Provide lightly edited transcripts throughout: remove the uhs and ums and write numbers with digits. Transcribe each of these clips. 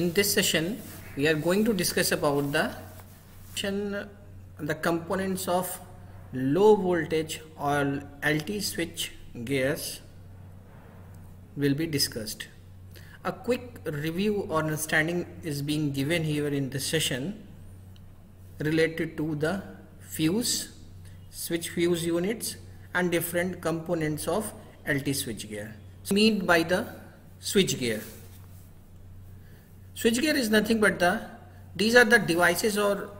In this session, we are going to discuss about the components of low voltage or LT switch gears will be discussed. A quick review or understanding is being given here in this session related to the fuse, switch fuse units and different components of LT switch gear. So, mean by the switch gear. Switchgear is nothing but these are the devices or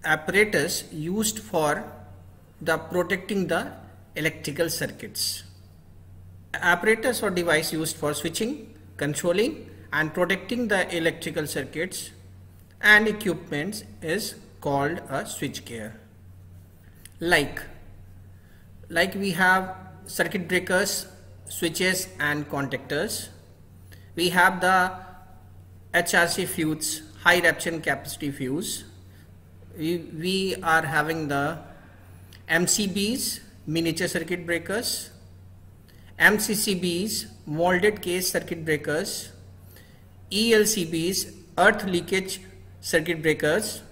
apparatus used for the protecting the electrical circuits. Apparatus or device used for switching, controlling and protecting the electrical circuits and equipments is called a switchgear. Like we have circuit breakers, switches and contactors. We have the HRC fuse, high reaction capacity fuse. We are having the MCBs, miniature circuit breakers, MCCBs, molded case circuit breakers, ELCBs, earth leakage circuit breakers,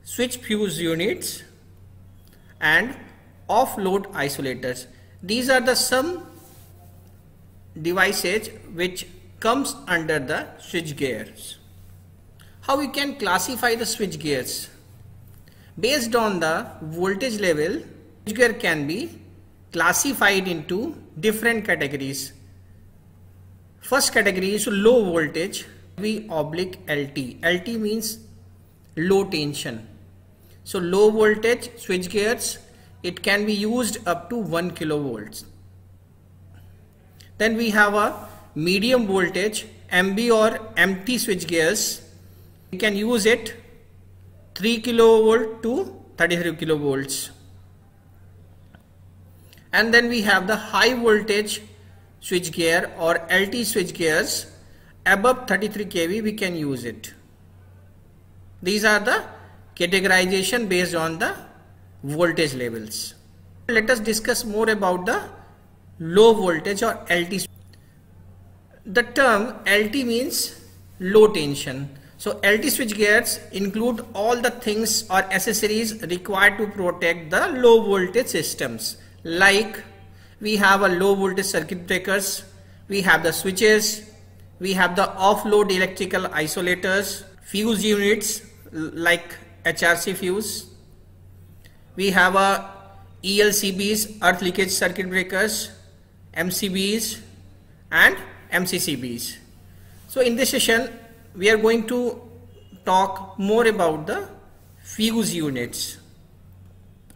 switch fuse units and off-load isolators. These are the some devices which comes under the switch gears. How we can classify the switch gears? Based on the voltage level, switch gear can be classified into different categories. First category is low voltage, V/LT. LT means low tension. So low voltage switch gears, it can be used up to 1 kilovolts. Then we have a medium voltage MB or MT switch gears. We can use it 3 kilovolt to 33 kilovolts. And then we have the high voltage switch gear or LT switch gears above 33 kV. We can use it. These are the categorization based on the voltage levels. Let us discuss more about the low voltage or LT. The term LT means low tension. So LT switch gears include all the things or accessories required to protect the low voltage systems. Like we have a low voltage circuit breakers, we have the switches, we have the off-load electrical isolators, fuse units like HRC fuse, we have a ELCBs, earth leakage circuit breakers, MCBs and MCCBs. So in this session we are going to talk more about the fuse units.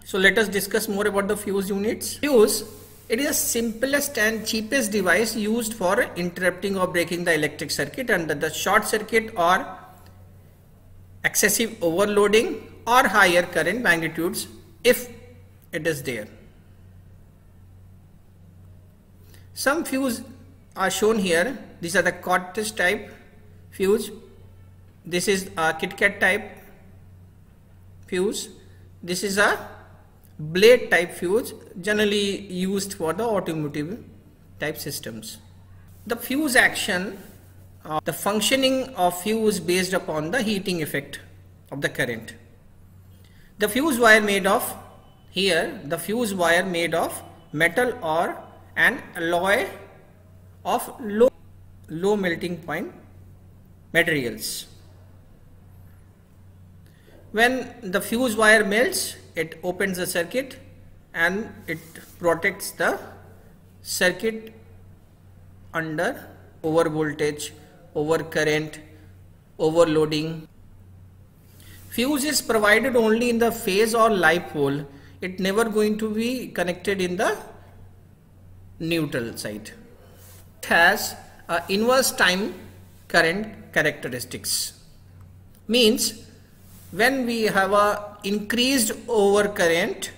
So let us discuss more about the fuse units. Fuse, it is the simplest and cheapest device used for interrupting or breaking the electric circuit under the short circuit or excessive overloading or higher current magnitudes if it is there. Some fuse are shown here. These are the Cartridge type fuse. This is a KitKat type fuse. This is a blade type fuse, generally used for the automotive type systems. The fuse action, the functioning of fuse based upon the heating effect of the current. The fuse wire made of the fuse wire made of metal or an alloy of low melting point materials. When the fuse wire melts, it opens the circuit and it protects the circuit under over voltage, over current, overloading. Fuse is provided only in the phase or live pole. It never going to be connected in the neutral side. It has inverse time current characteristics. Means when we have a increased over current,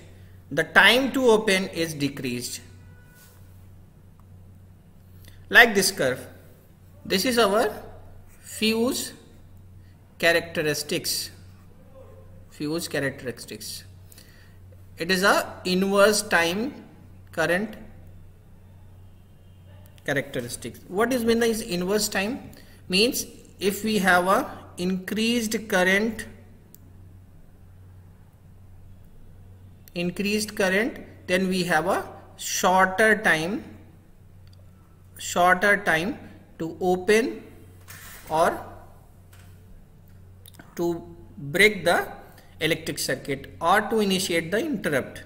the time to open is decreased. Like this curve. This is our fuse characteristics. Fuse characteristics. It is a inverse time current characteristics. What is mean is inverse time? Means if we have a increased current, then we have a shorter time to open or to break the electric circuit or to initiate the interrupt.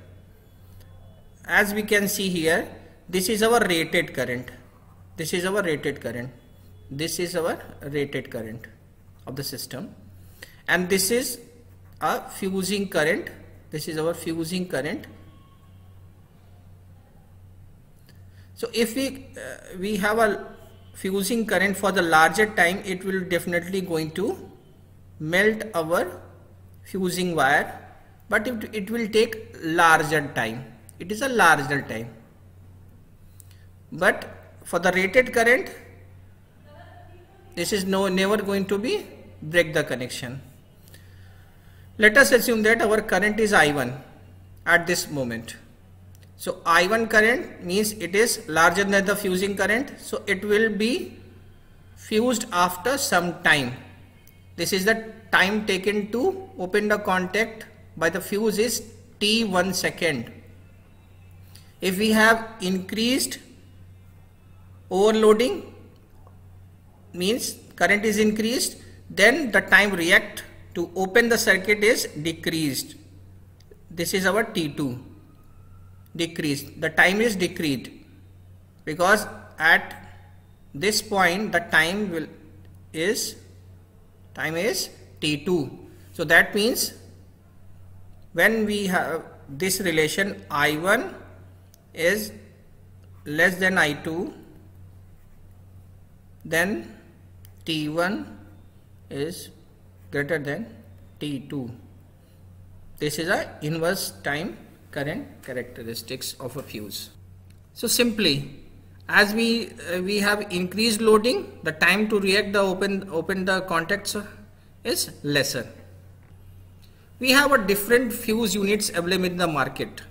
As we can see here, this is our rated current. This is our rated current. This is our rated current of the system, and this is a fusing current. This is our fusing current. So if we have a fusing current for the larger time, it will definitely going to melt our fusing wire, but it will take larger time. It is a larger time. But for the rated current, this is never going to be break the connection. Let us assume that our current is I1 at this moment. So I1 current means it is larger than the fusing current, so it will be fused after some time. This is the time taken to open the contact by the fuse is T1 second. If we have increased overloading, means current is increased, then the time react to open the circuit is decreased. This is our T2, decreased. The time is decreased because at this point the time is T2. So that means when we have this relation, I1 is less than I2, then T1 is greater than T2. This is a inverse time current characteristics of a fuse. So simply, as we have increased loading, the time to react the open the contacts is lesser. We have a different fuse units available in the market.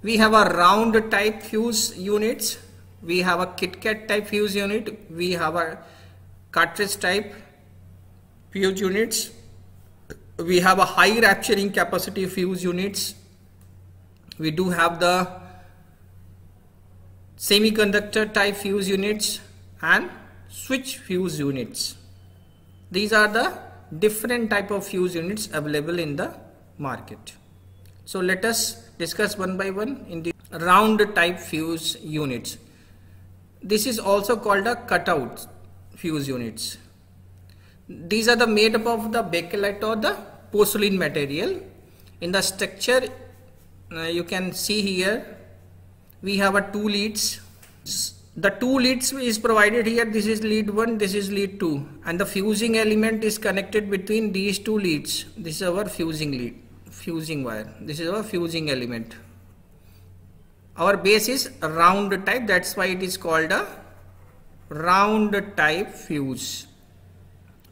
We have a round type fuse units. We have a KitKat type fuse unit. We have a cartridge type fuse units. We have a high rupturing capacity fuse units. We do have the semiconductor type fuse units and switch fuse units. These are the different type of fuse units available in the market. So let us discuss one by one in the round type fuse units. This is also called a cutout fuse units. These are the made up of the bakelite or the porcelain material. In the structure, you can see here we have a 2 leads. The 2 leads is provided here. This is lead 1, this is lead 2, and the fusing element is connected between these 2 leads. This is our fusing wire. This is our fusing element. Our base is round type, that's why it is called a round type fuse.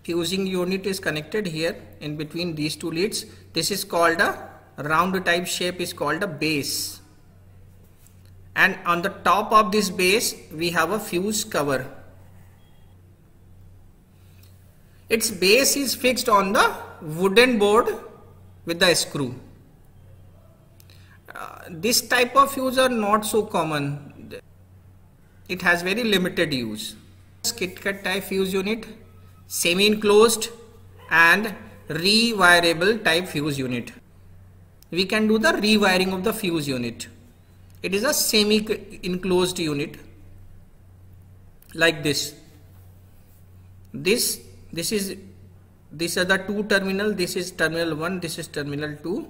Fusing unit is connected here in between these 2 leads. This is called a round type shape, is called a base. And on the top of this base we have a fuse cover. Its base is fixed on the wooden board with the screw. This type of fuse are not so common. It has very limited use. KitKat type fuse unit, semi-enclosed and rewirable type fuse unit. We can do the rewiring of the fuse unit. It is a semi-enclosed unit like this. These are the 2 terminal. This is terminal 1, this is terminal 2,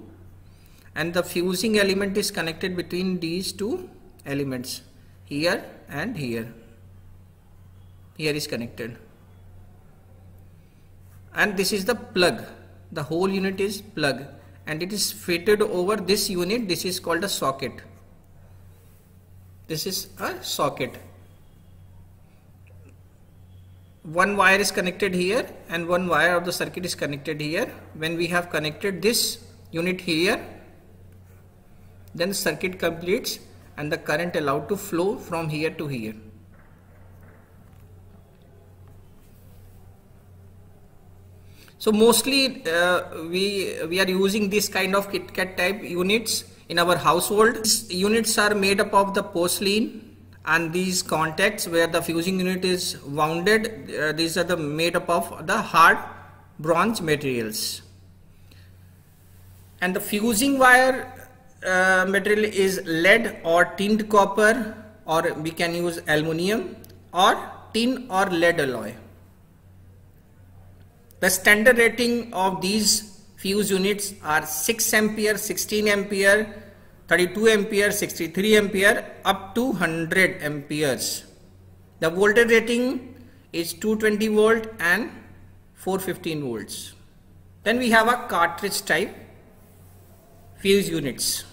and the fusing element is connected between these 2 elements here and here. Here is connected, and this is the plug. The whole unit is plug, and it is fitted over this unit. This is called a socket. This is a socket. One wire is connected here and one wire of the circuit is connected here. When we have connected this unit here, then the circuit completes and the current allowed to flow from here to here. So mostly we are using this kind of KitKat type units in our household. These units are made up of the porcelain, and these contacts where the fusing unit is wounded, these are made up of the hard bronze materials. And the fusing wire material is lead or tinned copper, or we can use aluminium or tin or lead alloy. The standard rating of these fuse units are 6 ampere, 16 ampere, 32 ampere, 63 ampere up to 100 amperes. The voltage rating is 220 volt and 415 volts. Then we have a cartridge type fuse units.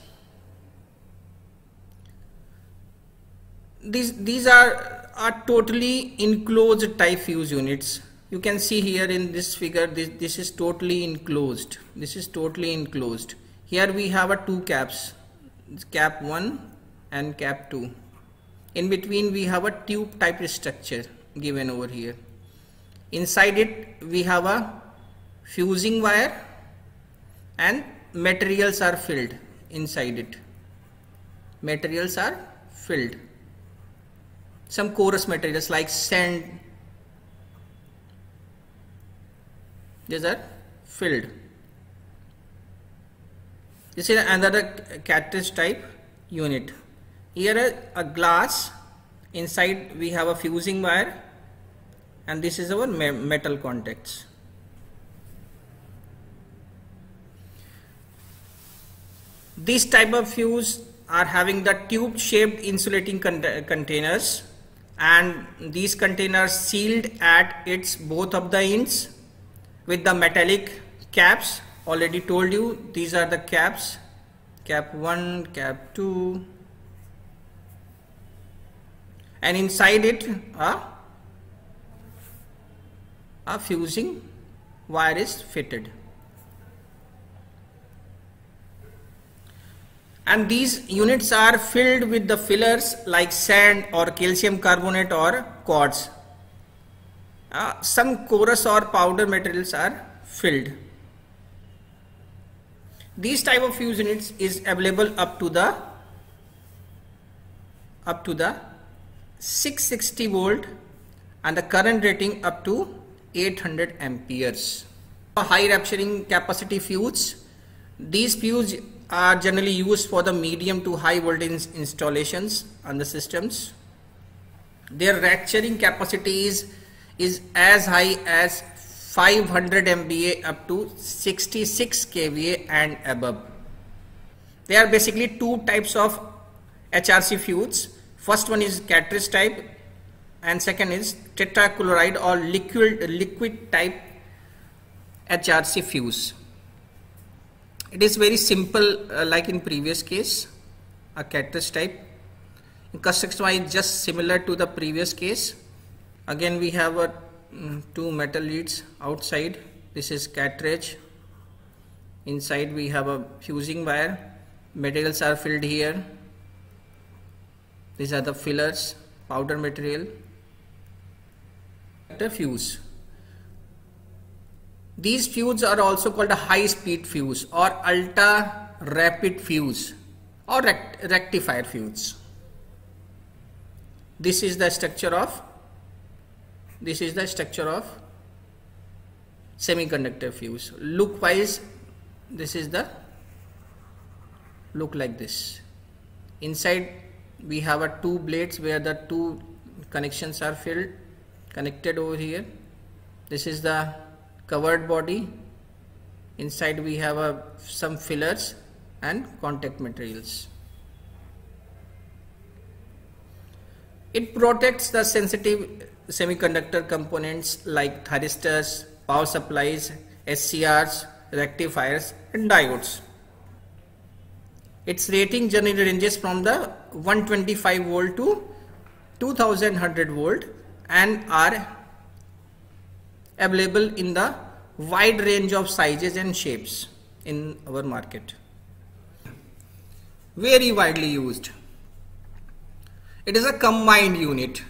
These are totally enclosed type fuse units. You can see here in this figure, this is totally enclosed. This is totally enclosed. Here we have two caps, cap 1 and cap 2. In between we have a tube type structure given over here. Inside it we have a fusing wire and materials are filled inside it. Materials are filled. Some coarse materials like sand, these are filled. This is another cartridge type unit. Here a glass, inside we have a fusing wire, and this is our metal contacts. These type of fuse are having the tube shaped insulating containers, and these containers sealed at its both of the ends with the metallic caps. Already told you, these are the caps, cap 1, cap 2, and inside it a fusing wire is fitted. And these units are filled with the fillers like sand or calcium carbonate or quartz. Some porous or powder materials are filled. These type of fuse units is available up to the 660 volt and the current rating up to 800 amperes. A high rupturing capacity fuse. These fuse are generally used for the medium to high voltage installations on the systems. Their rupturing capacity is as high as 500 MVA up to 66 kVA and above. There are basically two types of HRC fuse. First one is cartridge type and second is tetrachloride or liquid type HRC fuse. It is very simple, like in previous case, a cartridge type. Construction wise just similar to the previous case. Again we have two metal leads outside. This is cartridge. Inside we have a fusing wire. Materials are filled here. These are the fillers, powder material. The fuse. These fuses are also called a high speed fuse or ultra rapid fuse or rectifier fuse. This is the structure of semiconductor fuse. Look wise, this is the look like this. Inside we have two blades where the two connections are connected over here. This is the covered body. Inside we have some fillers and contact materials. It protects the sensitive semiconductor components like thyristors, power supplies, SCRs, rectifiers and diodes. Its rating generally ranges from the 125 volt to 2100 volt and are available in the wide range of sizes and shapes in our market. Very widely used. It is a combined unit.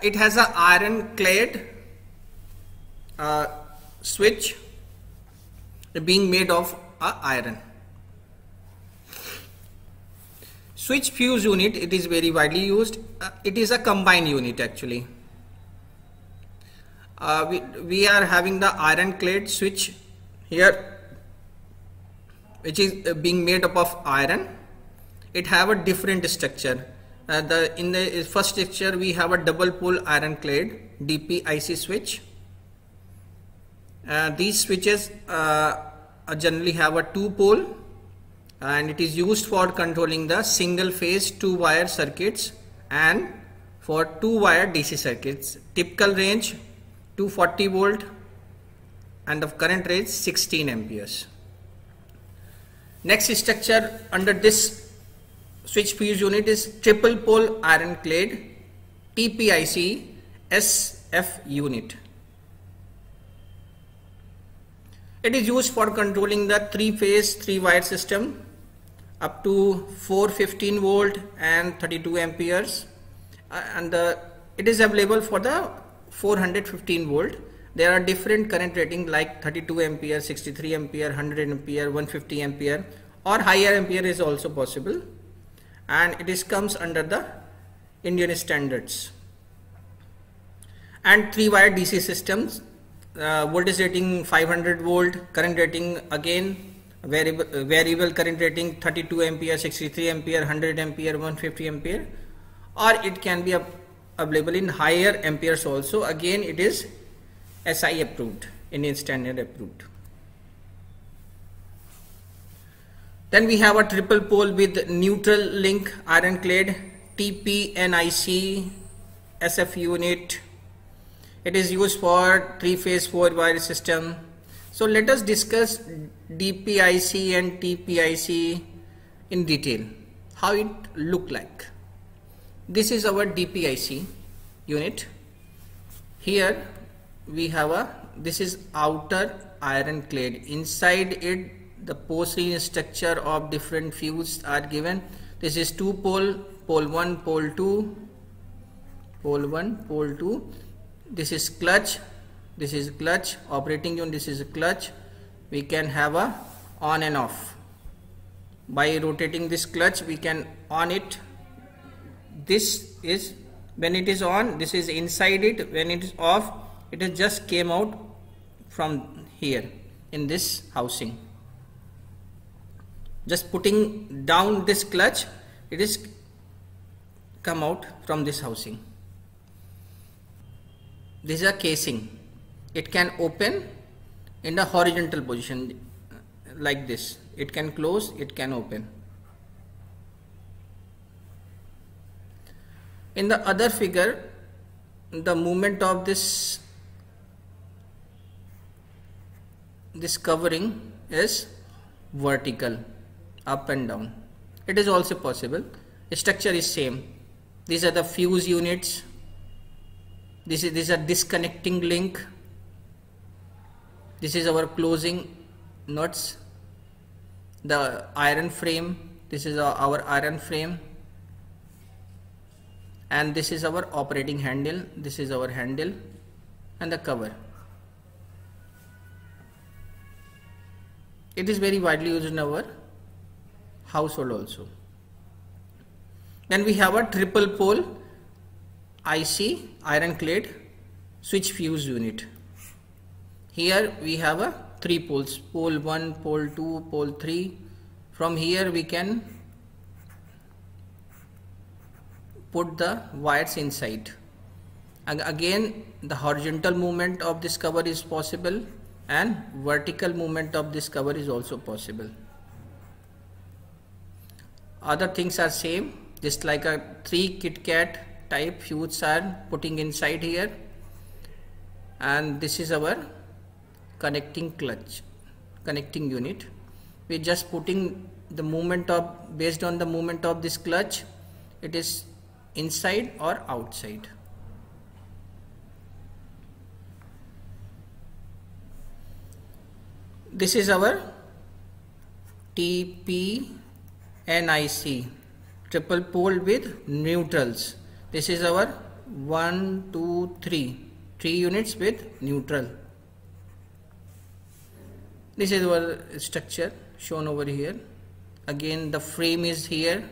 It has an iron clad switch being made of iron. Switch fuse unit, it is very widely used. It is a combined unit actually. We are having the iron clad switch here, which is being made up of iron. It have a different structure. In the first structure we have a double pole iron clad DPIC switch. These switches generally have a 2-pole, and it is used for controlling the single phase 2-wire circuits and for 2-wire DC circuits. Typical range 240 volt and the current range 16 amperes. Next structure under this switch fuse unit is triple pole iron clad TPIC SF unit. It is used for controlling the 3-phase 3-wire system up to 415 volt and 32 amperes, and it is available for the 415 volt. There are different current rating like 32 ampere, 63 ampere, 100 ampere, 150 ampere, or higher ampere is also possible, and it is comes under the Indian standards. And 3-wire DC systems, voltage rating 500 volt, current rating again variable current rating 32 ampere, 63 ampere, 100 ampere, 150 ampere, or it can be available in higher amperes also. Again it is SI approved, Indian standard approved. Then we have a triple pole with neutral link iron clad TPNIC SF unit. It is used for 3-phase 4-wire system. So let us discuss DPIC and TPIC in detail, how it look like. This is our DPIC unit. Here we have this is outer iron clad. Inside it the porcelain structure of different fuse are given. This is 2-pole, pole 1, pole 2, pole 1, pole 2. This is clutch, this is clutch, operating unit, this is a clutch. We can have a on and off. By rotating this clutch we can on it. This is when it is on, this is inside it. When it is off, it has just came out from here in this housing. Just putting down this clutch, it is come out from this housing. This is a casing. It can open in the horizontal position like this. It can close, it can open. In the other figure, the movement of this covering is vertical, up and down. It is also possible. The structure is same. These are the fuse units. This is a disconnecting link. This is our closing nuts. The iron frame. This is our iron frame. And this is our operating handle. This is our handle and the cover. It is very widely used in our household also. Then we have a triple pole IC iron clad switch fuse unit. Here we have a 3 poles, pole 1, pole 2, pole 3. From here we can put the wires inside. And again the horizontal movement of this cover is possible and vertical movement of this cover is also possible. Other things are same, just like a 3 Kit Kat type fuse are putting inside here, and this is our connecting unit. We are just putting the movement of, based on the movement of this clutch, it is inside or outside. This is our TPNIC triple pole with neutrals. This is our 1, 2, 3 units with neutral. This is our structure shown over here. Again, the frame is here.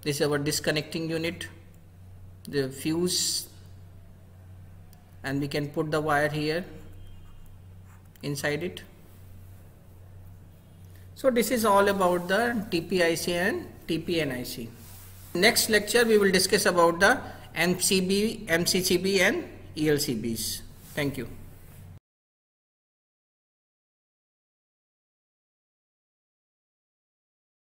This is our disconnecting unit, the fuse, and we can put the wire here inside it. So this is all about the TPIC and TPNIC. Next lecture we will discuss about the MCB, MCCB and ELCBs. Thank you.